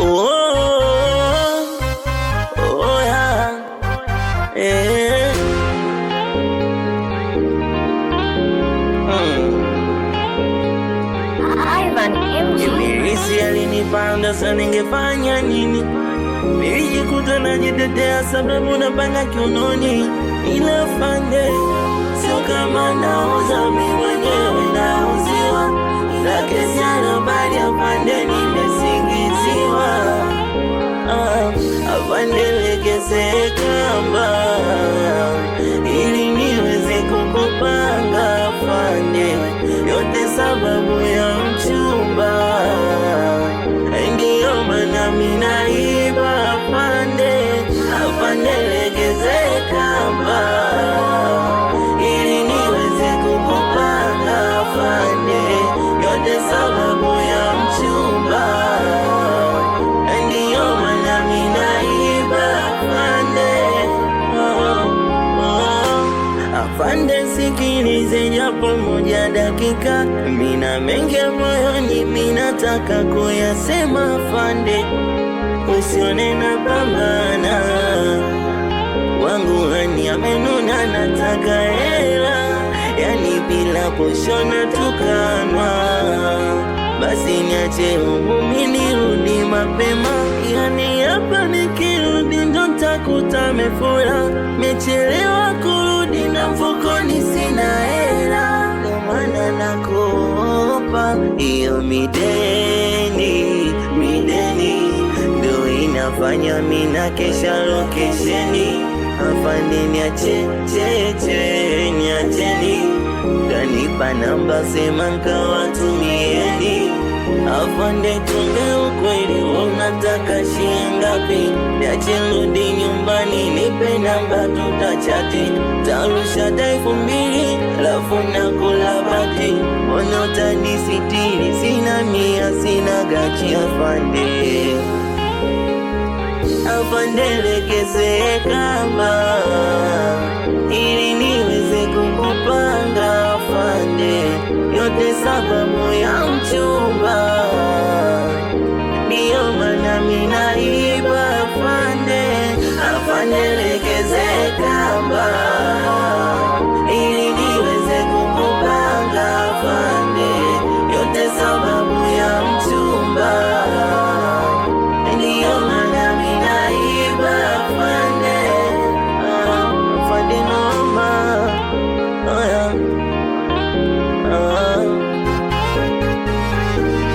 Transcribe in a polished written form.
Oh yeah, eh. Ivan MG. Ibilisi alinipanda, sasa ningefanya nini? Nilijikuta najitetea sababu napanga kiunoni, ila afande, sio kama nauza mimi mwenyewe, nauziwa na kesi ya habari. Afande, nimesingiziwa. Afande, legeze kamba ili niweze kukupanga. Afande, yote sababu ya mchumba, ndio maana mimi naiba. Afande, legeze kamba ili niweze kukupanga. Afande, yote sababu ya mchumba, ndio maana mimi naiba. Afande, sikilize japo moja dakika, mina mengi moyoni, mina nataka kuyasema. Afande, usione na pambana, wangu hani amenuna, nataka hela, yani bila poshona tukanwa. Basi niache umumi nirudi mapema, yani hapa nikirudi ndo ntakuta mefura. Mechelewa kurudi na mfukoni sina hela, ndo maana nakuopa iyo mideni ndo inafanya mina kesha lokesheni. Afande, niacheni, kanipa namba sema nkawatumieni. Afande, tunge ukweli, unataka shilingi? Niache rudi nyumbani, nipe namba tutachati. Tarusha daifu mbili, lafu nakula bati. Mbona utanisitiri? Sina mia, sina gachi. Afande, legeze kamba ili niweze kukupanga. Afande, yote sababu ya mchumba.